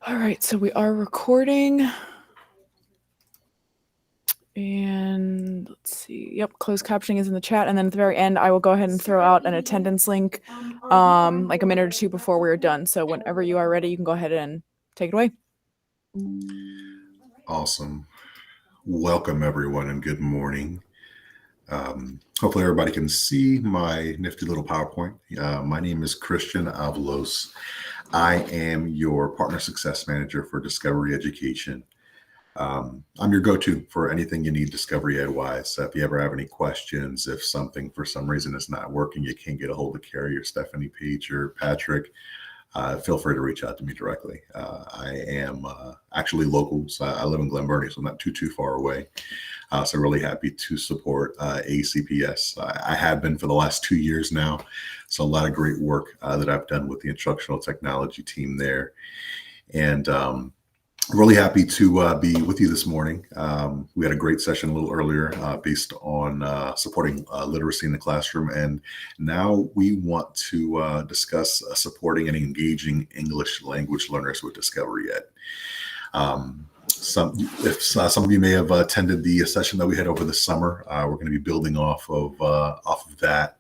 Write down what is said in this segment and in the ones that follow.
All right, so we are recording. And let's see. Yep, closed captioning is in the chat. And then at the very end, I will go ahead and throw out an attendance link like a minute or two before we're done. So whenever you are ready, you can go ahead and take it away. Awesome. Welcome, everyone, and good morning. Hopefully everybody can see my nifty little PowerPoint. My name is Christian Avalos. I am your Partner Success Manager for Discovery Education. I'm your go-to for anything you need Discovery Ed-wise. If you ever have any questions, if something for some reason is not working, you can't get a hold of Carrie or Stephanie, Paige, or Patrick, feel free to reach out to me directly. I am actually local, so I live in Glen Burnie, so I'm not too far away. So really happy to support ACPS. I have been for the last 2 years now, so a lot of great work that I've done with the instructional technology team there. And really happy to be with you this morning. We had a great session a little earlier based on supporting literacy in the classroom. And now we want to discuss supporting and engaging English language learners with Discovery Ed. Some of you may have attended the session that we had over the summer, we're going to be building off of that.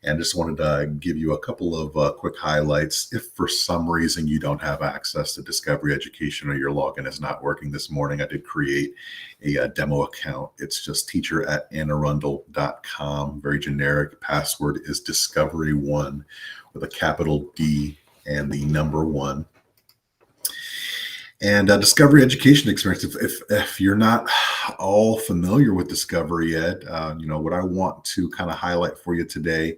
And just wanted to give you a couple of quick highlights. If for some reason you don't have access to Discovery Education or your login is not working this morning, I did create a demo account. It's just teacher@annarundle.com. Very generic. Password is Discovery1 with a capital D and the number 1. And Discovery Education Experience, if you're not all familiar with Discovery Ed, what I want to kind of highlight for you today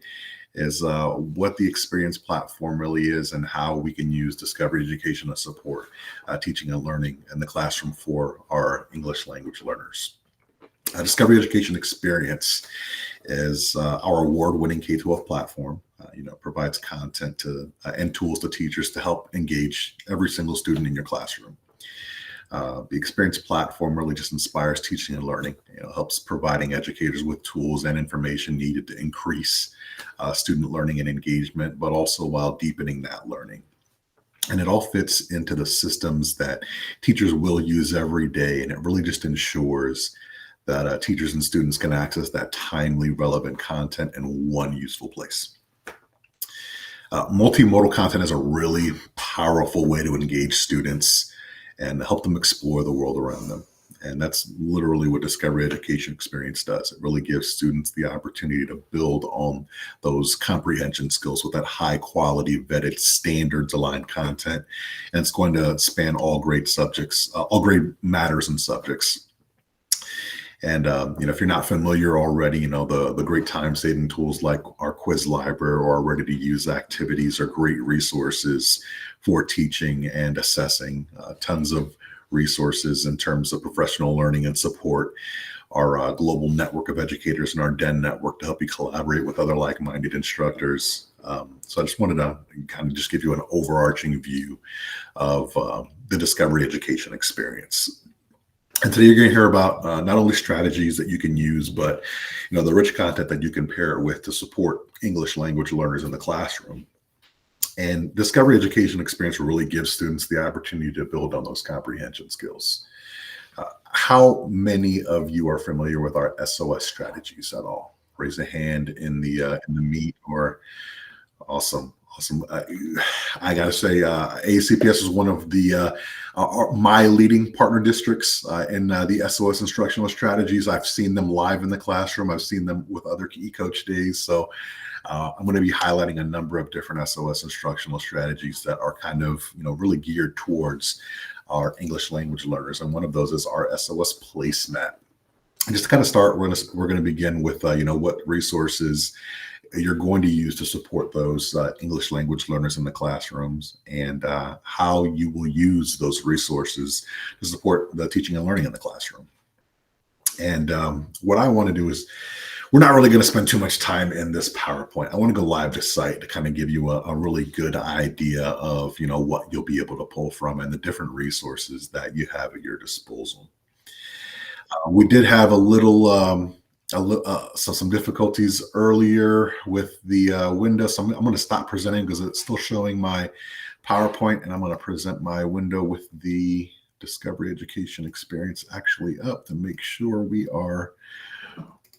is what the experience platform really is and how we can use Discovery Education to support teaching and learning in the classroom for our English language learners. Discovery Education Experience is our award-winning K-12 platform. Provides content to and tools to teachers to help engage every single student in your classroom. The experience platform really just inspires teaching and learning. Helps providing educators with tools and information needed to increase student learning and engagement, but also while deepening that learning. And it all fits into the systems that teachers will use every day, and it really just ensures that teachers and students can access that timely, relevant content in one useful place. Multimodal content is a really powerful way to engage students and help them explore the world around them. And that's literally what Discovery Education Experience does. It really gives students the opportunity to build on those comprehension skills with that high quality, vetted, standards aligned content. And it's going to span all grade subjects, all grade matters and subjects. And, if you're not familiar already, the great time saving tools like our quiz library or our ready to use activities are great resources for teaching and assessing. Tons of resources in terms of professional learning and support. Our global network of educators and our DEN network to help you collaborate with other like-minded instructors. So I just wanted to kind of just give you an overarching view of the Discovery Education Experience. And today you're going to hear about not only strategies that you can use, but the rich content that you can pair it with to support English language learners in the classroom. And Discovery Education Experience will really give students the opportunity to build on those comprehension skills. How many of you are familiar with our SOS strategies at all? Raise a hand in the meet. Or awesome. I gotta say, ACPS is one of the my leading partner districts in the SOS instructional strategies. I've seen them live in the classroom. I've seen them with other eCoach days. So I'm going to be highlighting a number of different SOS instructional strategies that are kind of really geared towards our English language learners. And one of those is our SOS placemat. And just to kind of start, we're going to begin with what resources you're going to use to support those English language learners in the classrooms, and how you will use those resources to support the teaching and learning in the classroom. And what I want to do is, we're not really going to spend too much time in this PowerPoint. I want to go live to site to kind of give you a really good idea of what you'll be able to pull from and the different resources that you have at your disposal. We did have a little some difficulties earlier with the window, so I'm going to stop presenting because it's still showing my PowerPoint, and I'm going to present my window with the Discovery Education Experience actually up to make sure we are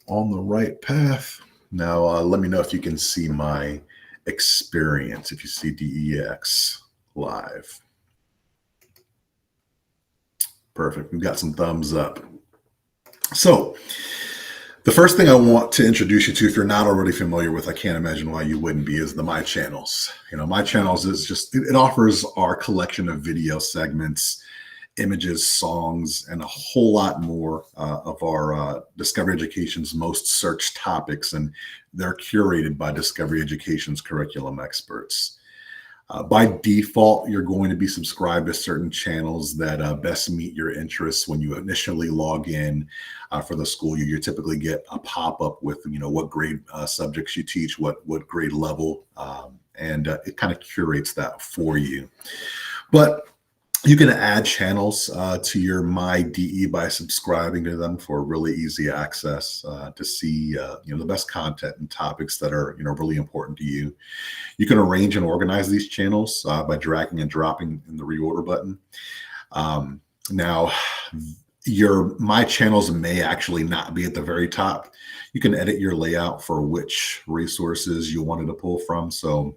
on the right path. Now, let me know if you can see my experience, if you see DEX live. Perfect. We've got some thumbs up. So the first thing I want to introduce you to, if you're not already familiar with, I can't imagine why you wouldn't be, is the My Channels. My Channels is just, it offers our collection of video segments, images, songs, and a whole lot more of our Discovery Education's most searched topics, and they're curated by Discovery Education's curriculum experts. By default, you're going to be subscribed to certain channels that best meet your interests. When you initially log in for the school, you typically get a pop-up with, what grade subjects you teach, what grade level, and it kind of curates that for you. But you can add channels to your My DE by subscribing to them for really easy access to see the best content and topics that are really important to you. You can arrange and organize these channels by dragging and dropping in the reorder button. Now, your My Channels may actually not be at the very top. You can edit your layout for which resources you wanted to pull from. So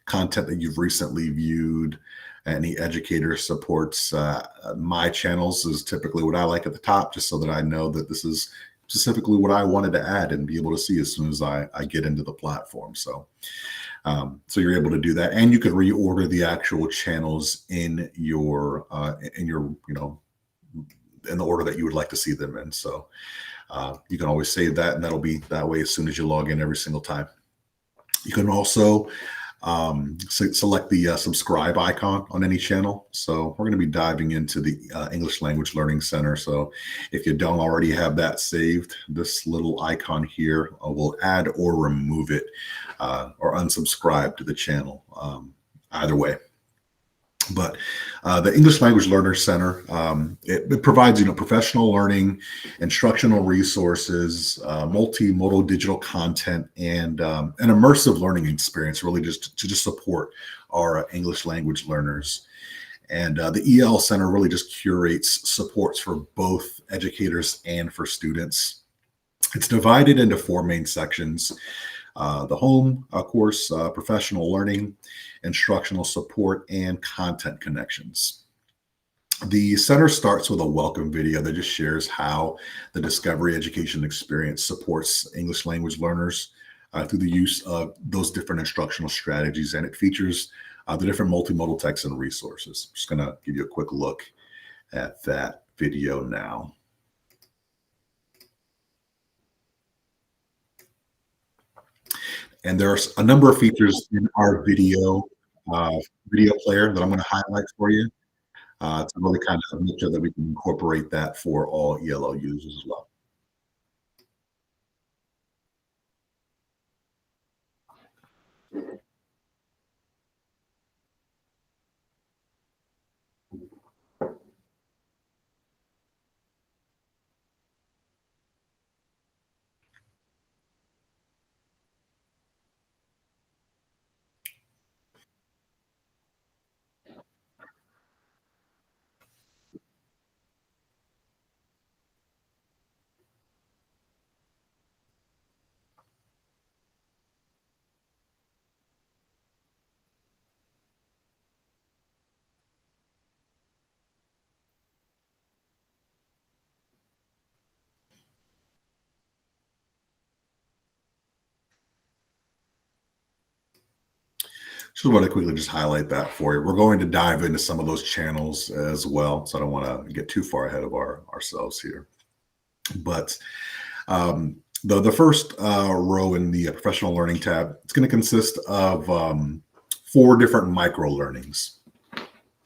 content that you've recently viewed, any educator supports My Channels is typically what I like at the top, just so that I know that this is specifically what I wanted to add and be able to see as soon as I get into the platform. So you're able to do that, and you can reorder the actual channels in your in the order that you would like to see them in. So you can always save that, and that'll be that way as soon as you log in every single time. You can also select the subscribe icon on any channel. So we're going to be diving into the English Language Learning Center. So if you don't already have that saved, this little icon here will add or remove it or unsubscribe to the channel, either way. But the English Language Learner Center, it provides professional learning, instructional resources, multimodal digital content, and an immersive learning experience, really just to support our English language learners. And the EL Center really just curates supports for both educators and for students. It's divided into 4 main sections. The home course, professional learning, instructional support, and content connections. The center starts with a welcome video that just shares how the Discovery Education Experience supports English language learners through the use of those different instructional strategies, and it features the different multimodal texts and resources. I'm just going to give you a quick look at that video now. And there's a number of features in our video player that I'm going to highlight for you to really kind of make sure that we can incorporate that for all ELL users as well. Just want to quickly just highlight that for you. We're going to dive into some of those channels as well, so I don't want to get too far ahead of ourselves here. But the first row in the professional learning tab, it's going to consist of 4 different micro learnings.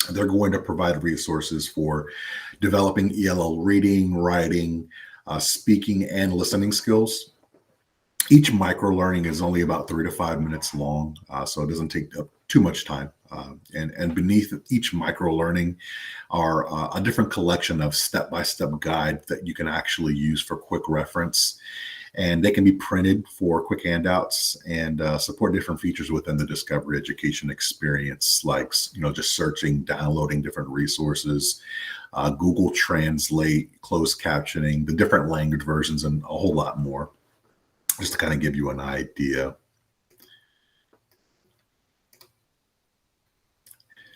They're going to provide resources for developing ELL reading, writing, speaking, and listening skills. Each micro learning is only about 3 to 5 minutes long, so it doesn't take up too much time. And beneath each micro learning are a different collection of step-by-step guides that you can actually use for quick reference. and they can be printed for quick handouts and support different features within the Discovery education experience, like just searching, downloading different resources, Google Translate, closed captioning, the different language versions, and a whole lot more, just to kind of give you an idea.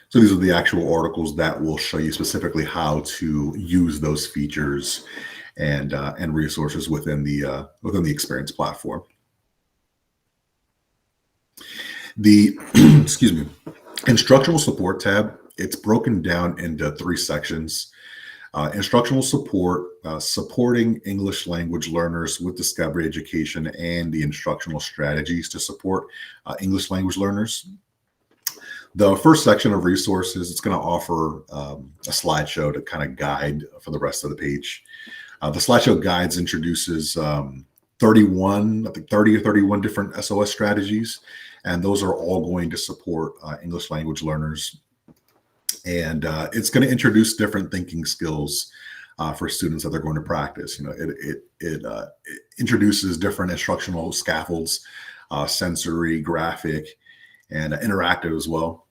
So these are the actual articles that will show you specifically how to use those features and resources within the experience platform. The excuse me, instructional support tab, it's broken down into 3 sections. Instructional support, supporting English language learners with Discovery education, and the instructional strategies to support English language learners. The first section of resources, it's going to offer a slideshow to kind of guide for the rest of the page. The slideshow guides introduces 31, I think 30 or 31 different SOS strategies, and those are all going to support English language learners. And it's going to introduce different thinking skills for students that they're going to practice. It introduces different instructional scaffolds, sensory, graphic, and interactive as well.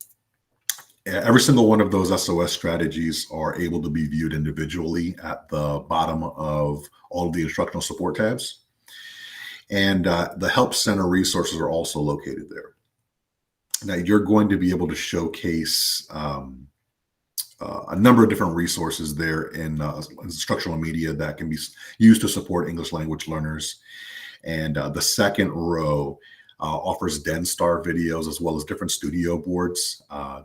Every single one of those SOS strategies are able to be viewed individually at the bottom of all of the instructional support tabs. And the Help Center resources are also located there. Now, you're going to be able to showcase a number of different resources there in instructional media that can be used to support English language learners. And the second row offers DenStar videos, as well as different studio boards,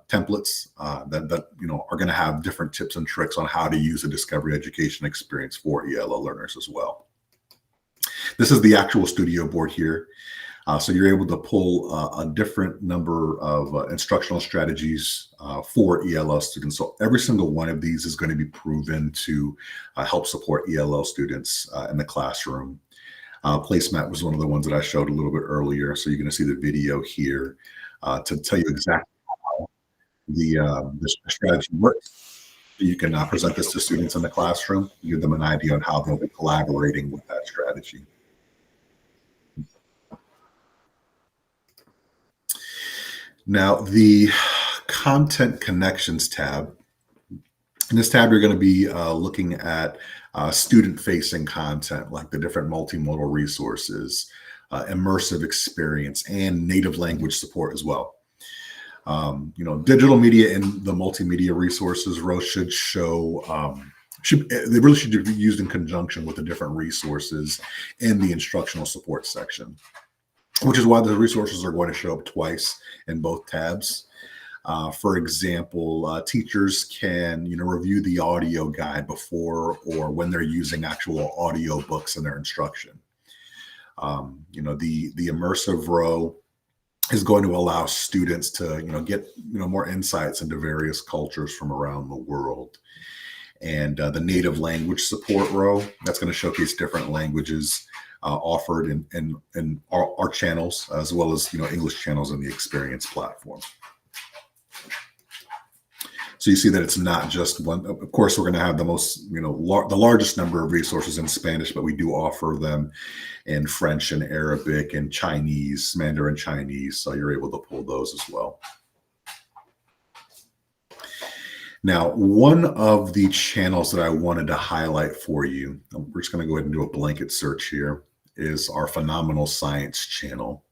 templates that are going to have different tips and tricks on how to use a Discovery education experience for ELL learners as well. This is the actual studio board here. So you're able to pull a different number of instructional strategies for ELL students. So every single one of these is going to be proven to help support ELL students in the classroom. Placemat was one of the ones that I showed a little bit earlier. So you're going to see the video here to tell you exactly how the strategy works. You can present this to students in the classroom, give them an idea on how they'll be collaborating with that strategy. Now, the Content Connections tab. In this tab, you're going to be looking at student-facing content, like the different multimodal resources, immersive experience, and native language support as well. Digital media and the multimedia resources row should show, they really should be used in conjunction with the different resources in the instructional support section, which is why the resources are going to show up twice in both tabs. For example, teachers can, review the audio guide before or when they're using actual audio books in their instruction. The immersive row is going to allow students to, get, more insights into various cultures from around the world. And the native language support row, that's going to showcase different languages offered in our channels, as well as, English channels in the experience platform. So you see that it's not just one. Of course, we're going to have the most, the largest number of resources in Spanish, but we do offer them in French and Arabic and Chinese, Mandarin Chinese. So you're able to pull those as well. Now, one of the channels that I wanted to highlight for you, we're just going to go ahead and do a blanket search here, is our Phenomenal Science channel.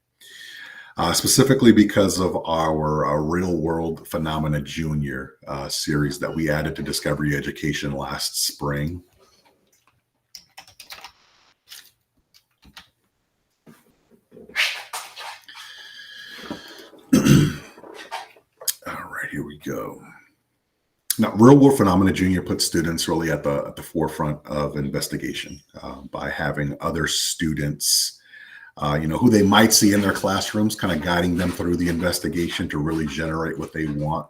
Specifically because of our Real World Phenomena Junior series that we added to Discovery Education last spring. All right, here we go. Now, Real World Phenomena Junior puts students really at the forefront of investigation by having other students who they might see in their classrooms, kind of guiding them through the investigation to really generate what they want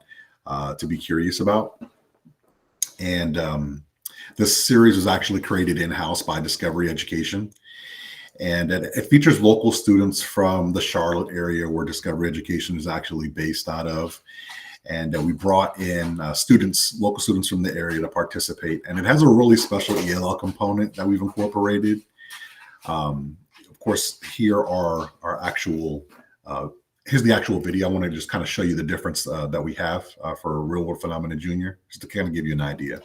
to be curious about. And this series was actually created in-house by Discovery Education. And it features local students from the Charlotte area where Discovery Education is actually based out of. And we brought in local students from the area to participate. And it has a really special ELL component that we've incorporated. course, here are our actual, here's the actual video. I want to just kind of show you the difference that we have for Real World Phenomena Junior, just to kind of give you an idea.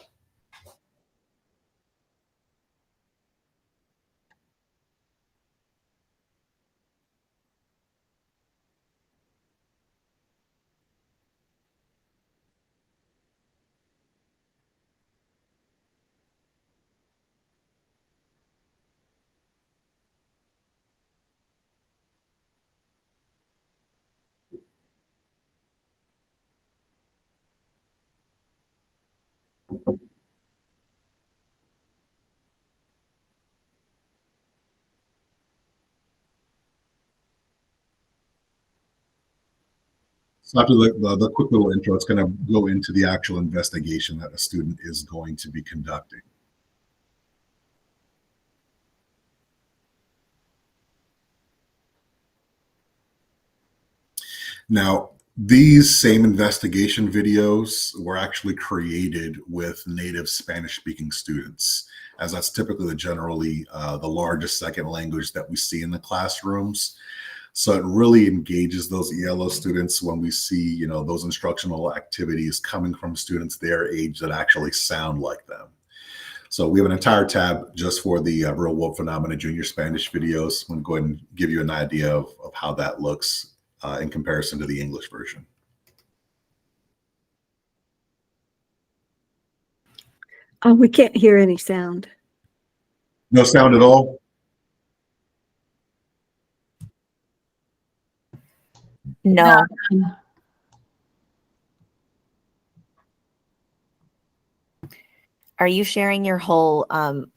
So after the quick little intro, it's going to go into the actual investigation that a student is going to be conducting. Now, these same investigation videos were actually created with native Spanish-speaking students, as that's typically generally the largest second language that we see in the classrooms. So it really engages those ELO students when we see, you know, those instructional activities coming from students their age that actually sound like them. So we have an entire tab just for the Real World Phenomena Junior Spanish videos. I'm going to go ahead and give you an idea of how that looks in comparison to the English version. We can't hear any sound. No sound at all? No. Are you sharing your whole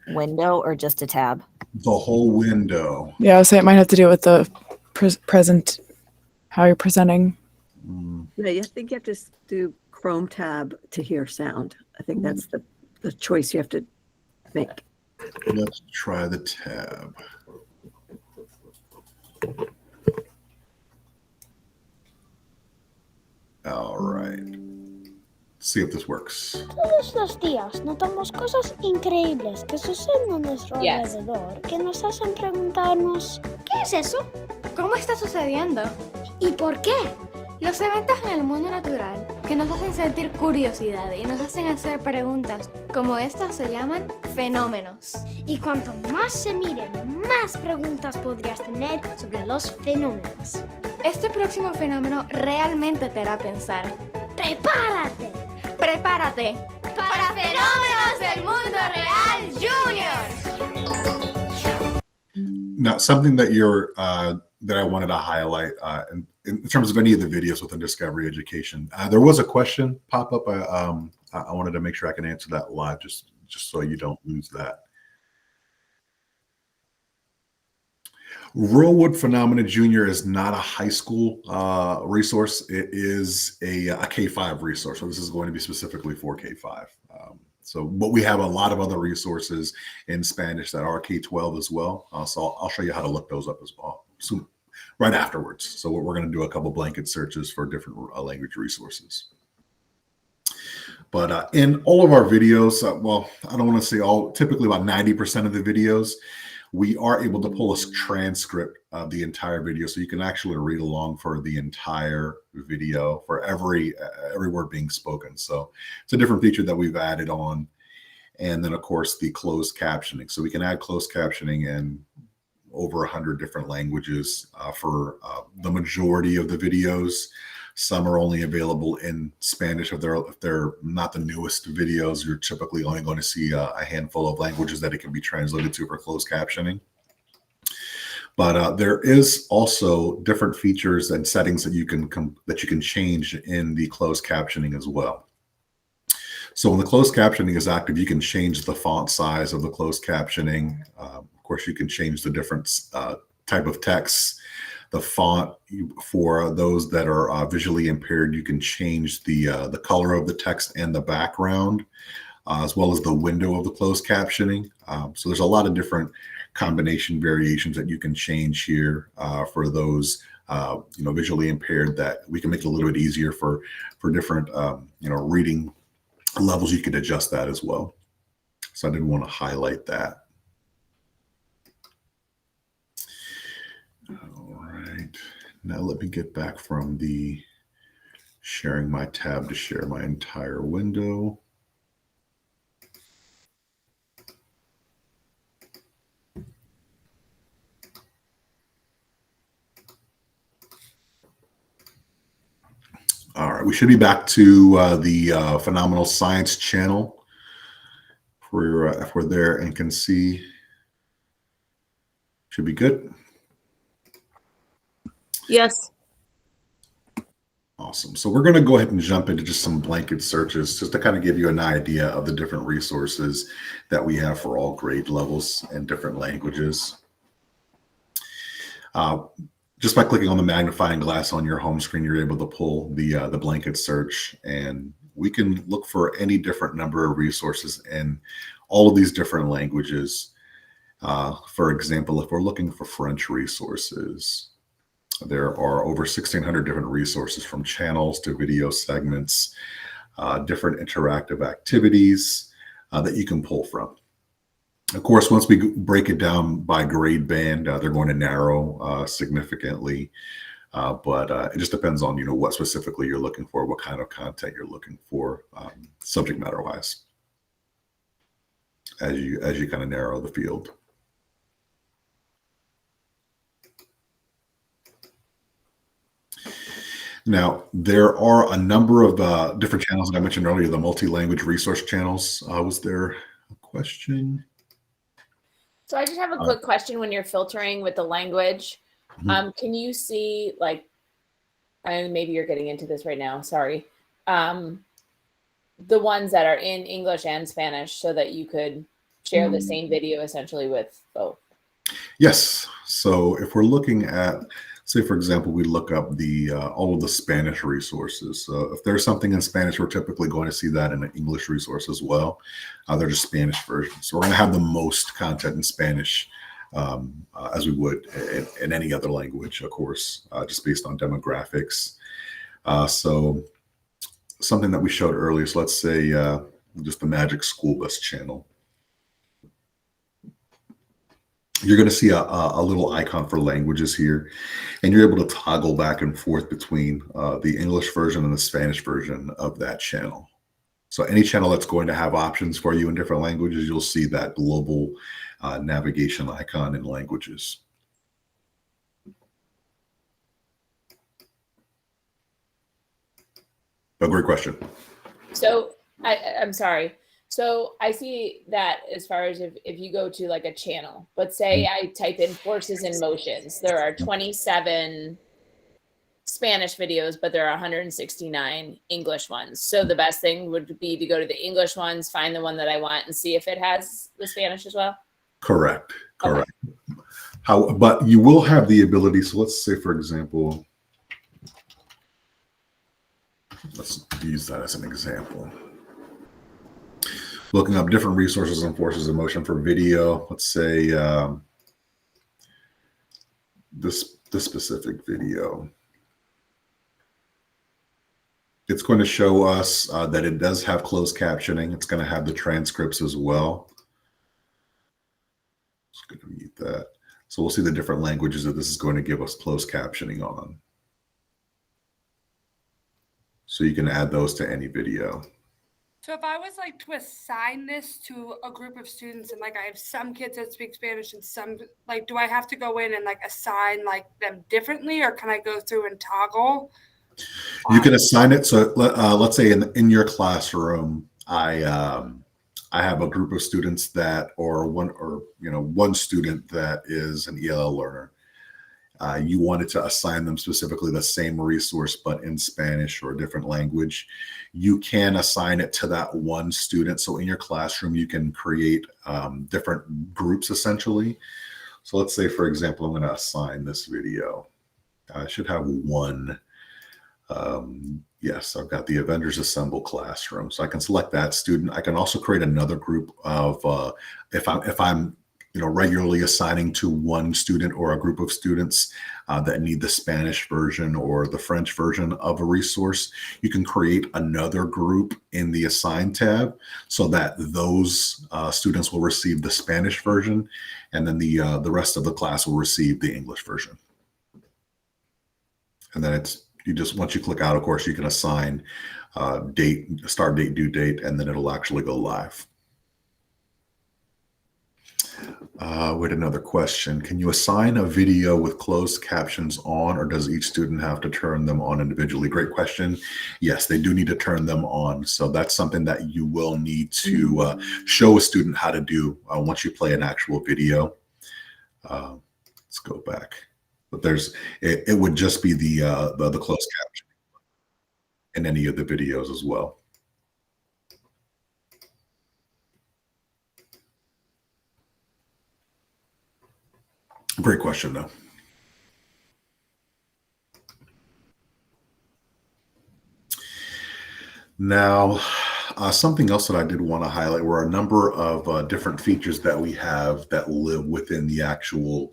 window or just a tab? The whole window. Yeah, I would say it might have to do with the present, how you're presenting. Yeah, I think you have to do Chrome tab to hear sound. I think that's the choice you have to make. Let's try the tab. All right. See if this works. Todos los días notamos cosas increíbles que suceden a nuestro alrededor que nos hacen preguntarnos ¿qué es eso? ¿Cómo está sucediendo? ¿Y por qué? Los eventos en el mundo natural que nos hacen sentir curiosidad y nos hacen hacer preguntas como estas se llaman fenómenos. Y cuanto más se miren, más preguntas podrías tener sobre los fenómenos. Este próximo fenómeno realmente te hará pensar. ¡Prepárate! ¡Prepárate! ¡Para Fenómenos del Mundo Real Junior! Now, something that that I wanted to highlight in terms of any of the videos within Discovery Education, there was a question pop up. I wanted to make sure I can answer that live, just so you don't lose that. Real World Phenomena Junior is not a high school resource. It is a K-5 resource. So this is going to be specifically for K-5. But we have a lot of other resources in Spanish that are K-12 as well. So I'll show you how to look those up as well soon, right afterwards. So we're going to do a couple blanket searches for different language resources. But in all of our videos, well, I don't want to say all, typically about 90% of the videos, we are able to pull a transcript of the entire video. So you can actually read along for the entire video for every word being spoken. So it's a different feature that we've added on. And then of course the closed captioning. So we can add closed captioning in over 100 different languages for the majority of the videos. Some are only available in Spanish. If they're not the newest videos, you're typically only going to see a handful of languages that it can be translated to for closed captioning. But there is also different features and settings that you can change in the closed captioning as well. So when the closed captioning is active, you can change the font size of the closed captioning. Of course, you can change the different type of text. The font for those that are visually impaired, you can change the color of the text and the background, as well as the window of the closed captioning. So there's a lot of different combination variations that you can change here for those visually impaired, that we can make it a little bit easier for different reading levels. You could adjust that as well. So I did want to highlight that. Now let me get back from the sharing my tab to share my entire window. All right, we should be back to the Phenomenal Science channel. If we're there and can see, should be good. Yes. Awesome. So we're going to go ahead and jump into just some blanket searches just to kind of give you an idea of the different resources that we have for all grade levels and different languages. Just by clicking on the magnifying glass on your home screen, you're able to pull the blanket search, and we can look for any different number of resources in all of these different languages. For example, if we're looking for French resources, there are over 1,600 different resources, from channels to video segments, different interactive activities that you can pull from. Of course, once we break it down by grade band, they're going to narrow significantly, but it just depends on what specifically you're looking for, what kind of content you're looking for, subject matter wise, as you kind of narrow the field. Now, there are a number of different channels that I mentioned earlier, the multi-language resource channels. Was there a question? So I just have a quick question. When you're filtering with the language, can you see, like, maybe you're getting into this right now, sorry, the ones that are in English and Spanish so that you could share the same video essentially with both? Yes. So if we're looking at, say, for example, we look up all of the Spanish resources. So if there's something in Spanish, we're typically going to see that in an English resource as well. They're just Spanish versions. So we're going to have the most content in Spanish as we would in any other language, of course, just based on demographics. So something that we showed earlier, so let's say just the Magic School Bus channel. You're going to see a little icon for languages here, and you're able to toggle back and forth between the English version and the Spanish version of that channel. So any channel that's going to have options for you in different languages, you'll see that global navigation icon in languages. A great question. So I'm sorry. So I see that as far as if you go to like a channel, but say I type in forces and motions, there are 27 Spanish videos, but there are 169 English ones. So the best thing would be to go to the English ones, find the one that I want, and see if it has the Spanish as well. Correct. Correct. Okay. But you will have the ability. So let's say, for example, let's use that as an example. Looking up different resources and forces of motion for video. Let's say this specific video. It's going to show us that it does have closed captioning. It's going to have the transcripts as well. It's going to mute that. So we'll see the different languages that this is going to give us closed captioning on. So you can add those to any video. So if I was like to assign this to a group of students, and like I have some kids that speak Spanish and some, like, do I have to go in and like assign like them differently, or can I go through and toggle? You can assign it. So let's say in your classroom, I have a group of students that, or one student that is an ELL learner. You wanted to assign them specifically the same resource, but in Spanish or a different language. You can assign it to that one student. So in your classroom, you can create different groups essentially. So let's say, for example, I'm going to assign this video. I should have one. Yes, I've got the Avengers Assemble classroom. So I can select that student. I can also create another group of, if I'm regularly assigning to one student or a group of students that need the Spanish version or the French version of a resource, you can create another group in the Assign tab so that those students will receive the Spanish version, and then the rest of the class will receive the English version. And then you just, once you click out, of course, you can assign date, start date, due date, and then it'll actually go live. Wait, another question. Can you assign a video with closed captions on, or does each student have to turn them on individually? Great question. Yes, they do need to turn them on. So that's something that you will need to show a student how to do once you play an actual video. Let's go back. But it would just be the closed caption in any of the videos as well. Great question, though. Now, something else that I did want to highlight were a number of different features that we have that live within the actual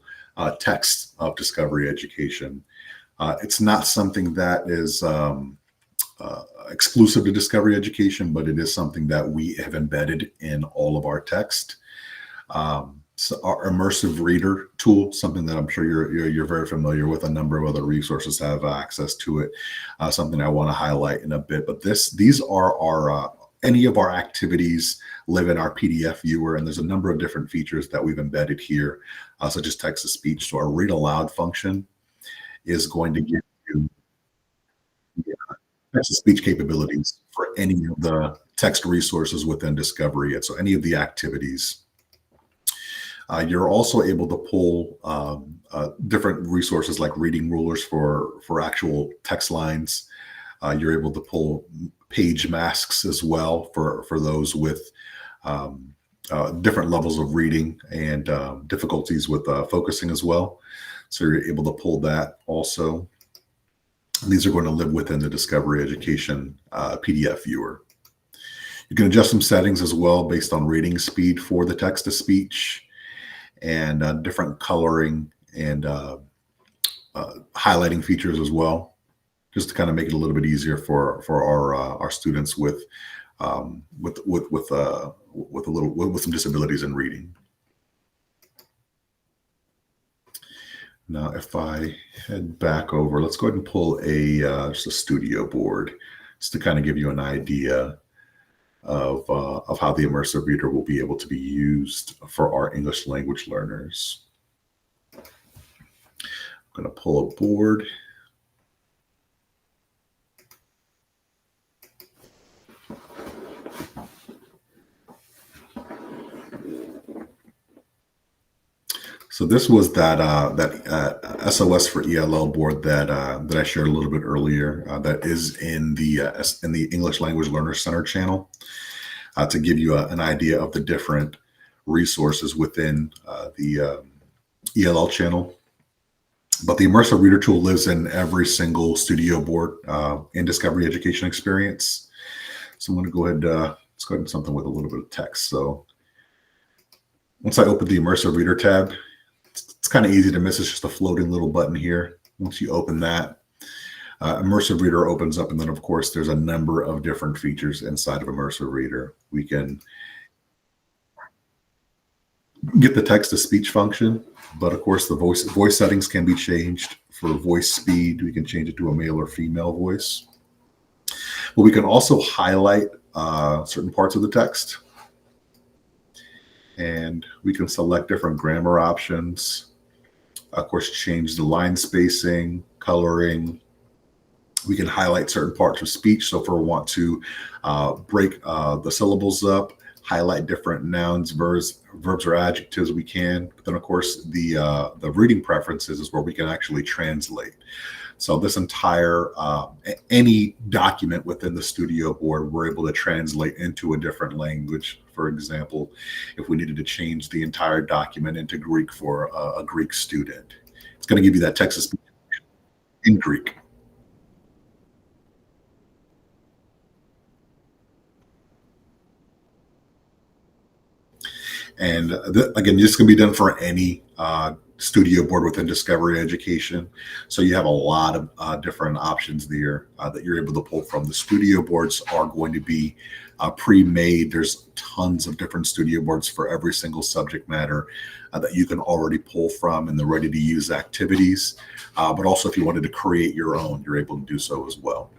text of Discovery Education. It's not something that is exclusive to Discovery Education, but it is something that we have embedded in all of our text. So our immersive reader tool, something that I'm sure you're very familiar with. A number of other resources have access to it. Something I want to highlight in a bit, but these are our any of our activities live in our PDF viewer, and there's a number of different features that we've embedded here, such as text to speech. So our read aloud function is going to give you text to speech capabilities for any of the text resources within Discovery. And so any of the activities. You're also able to pull different resources like reading rulers for actual text lines. You're able to pull page masks as well for those with different levels of reading and difficulties with focusing as well. So you're able to pull that also. And these are going to live within the Discovery Education PDF viewer. You can adjust some settings as well based on reading speed for the text to speech, and different coloring and highlighting features as well, just to kind of make it a little bit easier for our students with some disabilities in reading. Now, if I head back over, let's go ahead and pull just a studio board, just to kind of give you an idea of how the immersive reader will be able to be used for our English language learners. I'm going to pull a board. So this was that SOS for ELL board that I shared a little bit earlier. That is in the English Language Learners Center channel, to give you an idea of the different resources within the ELL channel. But the immersive reader tool lives in every single studio board in Discovery Education experience. So I'm going to go ahead. Let's go ahead and something with a little bit of text. So once I open the immersive reader tab, it's kind of easy to miss. It's just a floating little button here. Once you open that, immersive reader opens up, and then of course there's a number of different features inside of immersive reader. We can get the text to speech function, but of course the voice settings can be changed. For voice speed, we can change it to a male or female voice. But we can also highlight certain parts of the text, and we can select different grammar options. Of course, change the line spacing, coloring. We can highlight certain parts of speech. So if we want to break the syllables up, highlight different nouns, verbs or adjectives, we can. But then of course the reading preferences is where we can actually translate. So this entire, any document within the studio board, we're able to translate into a different language. For example, if we needed to change the entire document into Greek for a Greek student, it's going to give you that text to speech in Greek. And again, this can be done for any studio board within Discovery Education. So you have a lot of different options there that you're able to pull from. The studio boards are going to be pre-made. There's tons of different studio boards for every single subject matter that you can already pull from in the ready-to-use activities. But also, if you wanted to create your own, you're able to do so as well.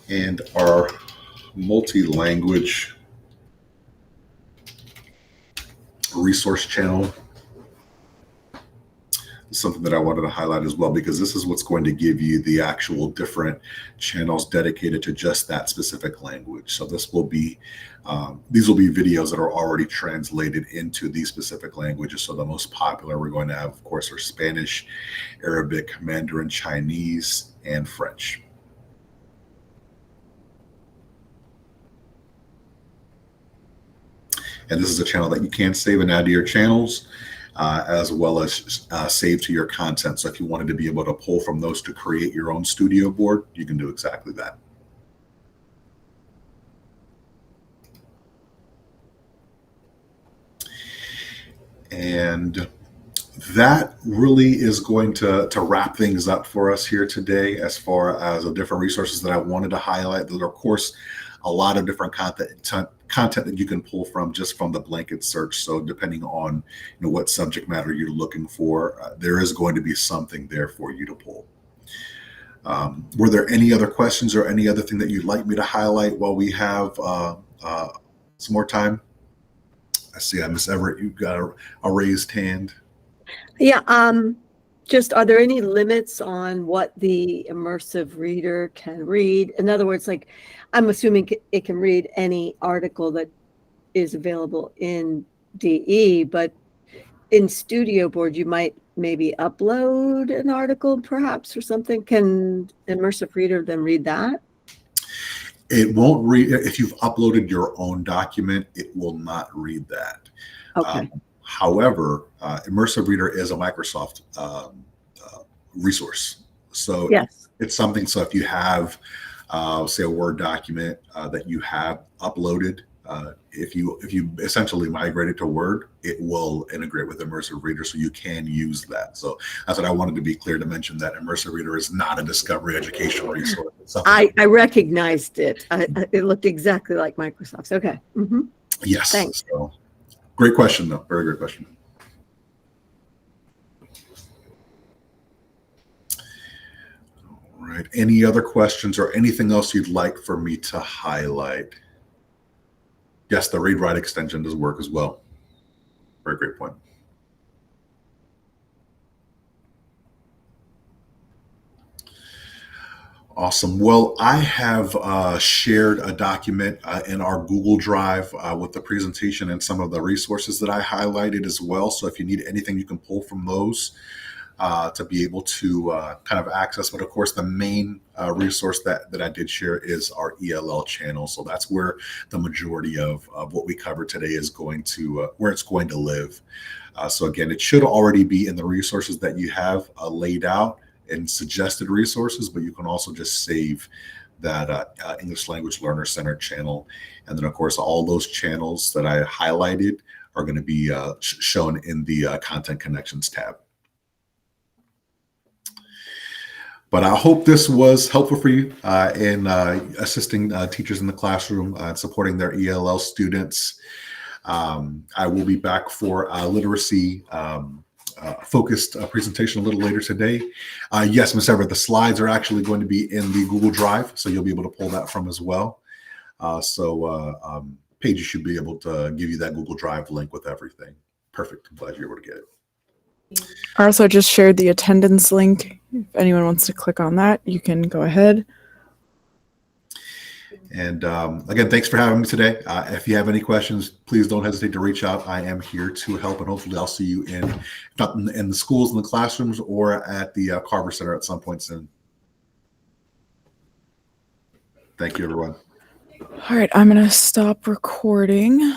And our multi-language resource channel is something that I wanted to highlight as well, because this is what's going to give you the actual different channels dedicated to just that specific language. So this will be, these will be videos that are already translated into these specific languages. So the most popular we're going to have, of course, are Spanish, Arabic, Mandarin, Chinese, and French. And this is a channel that you can save and add to your channels, as well as save to your content. So if you wanted to be able to pull from those to create your own studio board, you can do exactly that. And that really is going to wrap things up for us here today, as far as the different resources that I wanted to highlight. There are, of course, a lot of different content that you can pull from just from the blanket search. So depending on what subject matter you're looking for, there is going to be something there for you to pull. Were there any other questions or any other thing that you'd like me to highlight while we have some more time? I see Miss Everett, you've got a raised hand. Yeah, just are there any limits on what the immersive reader can read? In other words, like, I'm assuming it can read any article that is available in DE, but in Studio Board, you might maybe upload an article perhaps or something. Can immersive reader then read that? It won't read. If you've uploaded your own document, it will not read that. Okay. However, Immersive Reader is a Microsoft resource. So Yes. it's something, so if you have, say, a Word document that you have uploaded, if you essentially migrate it to Word, it will integrate with Immersive Reader, so you can use that. So that's what I wanted to be clear to mention, that Immersive Reader is not a Discovery educational resource. I recognized it. It looked exactly like Microsoft's. Okay. Mm-hmm. Yes. Thanks. So, great question, though. Very great question. All right. Any other questions or anything else you'd like for me to highlight? Yes, the read write extension does work as well. Very great point. Awesome. Well, I have shared a document in our Google Drive with the presentation and some of the resources that I highlighted as well. So if you need anything, you can pull from those to be able to kind of access. But of course, the main resource that I did share is our ELL channel. So that's where the majority of what we covered today is going to, where it's going to live. So again, it should already be in the resources that you have laid out and suggested resources, but you can also just save that English Language Learner Center channel. And then of course, all those channels that I highlighted are going to be shown in the Content Connections tab. But I hope this was helpful for you in assisting teachers in the classroom and supporting their ELL students. I will be back for literacy focused presentation a little later today. Yes, Ms. Everett, the slides are actually going to be in the Google Drive, so you'll be able to pull that from as well. Paige should be able to give you that Google Drive link with everything. Perfect. I'm glad you're able to get it. I also just shared the attendance link. If anyone wants to click on that, you can go ahead. And again, thanks for having me today. If you have any questions, please don't hesitate to reach out. I am here to help, and hopefully I'll see you in the schools, in the classrooms, or at the Carver Center at some point soon. Thank you, everyone. All right, I'm going to stop recording.